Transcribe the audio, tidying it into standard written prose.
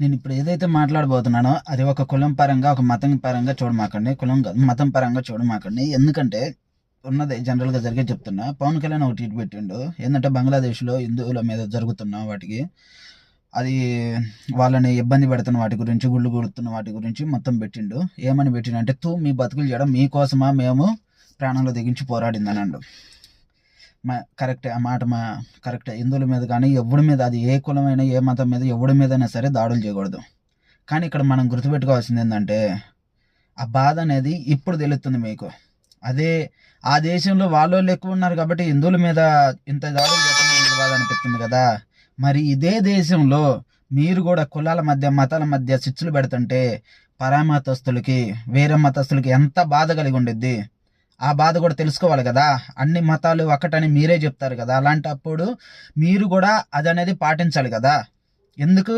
నేను ఇప్పుడు ఏదైతే మాట్లాడబోతున్నానో అది ఒక కులం పరంగా, ఒక మతం పరంగా చూడమాకండి. కులం కాదు, మతం పరంగా చూడమాకండి. ఎందుకంటే ఉన్నది జనరల్‌గా జరిగేది చెప్తున్నా. పవన్ కళ్యాణ్ ఒక ట్వీట్ పెట్టిండు. ఏందంటే బంగ్లాదేశ్‌లో హిందువుల మీద జరుగుతున్న వాటికి, అది వాళ్ళని ఇబ్బంది పెడుతున్న వాటి గురించి, గుళ్ళు కొడుతున్న వాటి గురించి మొత్తం పెట్టిండు. ఏమని పెట్టిండంటే, "తూ మీ బతుకులు చేయడం మీకోసమా మేము ప్రాణాలు తెగించి పోరాడిందనండు." కరెక్టే. ఆ మాట కరెక్టే. హిందువుల మీద కానీ, ఎవడి మీద, అది ఏ కులమైనా, ఏ మతం మీద, ఎవడి మీదైనా సరే దాడులు చేయకూడదు. కానీ ఇక్కడ మనం గుర్తుపెట్టుకోవాల్సింది ఏంటంటే, ఆ బాధ అనేది ఇప్పుడు తెలుస్తుంది మీకు. అదే ఆ దేశంలో వాళ్ళోళ్ళు ఎక్కువ ఉన్నారు కాబట్టి హిందువుల మీద ఇంత దాడులు చేస్తున్నా మీకు బాధ అనిపిస్తుంది కదా. మరి ఇదే దేశంలో మీరు కూడా కులాల మధ్య, మతాల మధ్య చిచ్చులు పెడుతుంటే పరామతస్తులకి, వేరే మతస్థులకి ఎంత బాధ కలిగి ఉండిద్ది. ఆ బాధ కూడా తెలుసుకోవాలి కదా. అన్ని మతాలు ఒకటని మీరే చెప్తారు కదా. అలాంటప్పుడు మీరు కూడా అది అనేది పాటించాలి కదా. ఎందుకు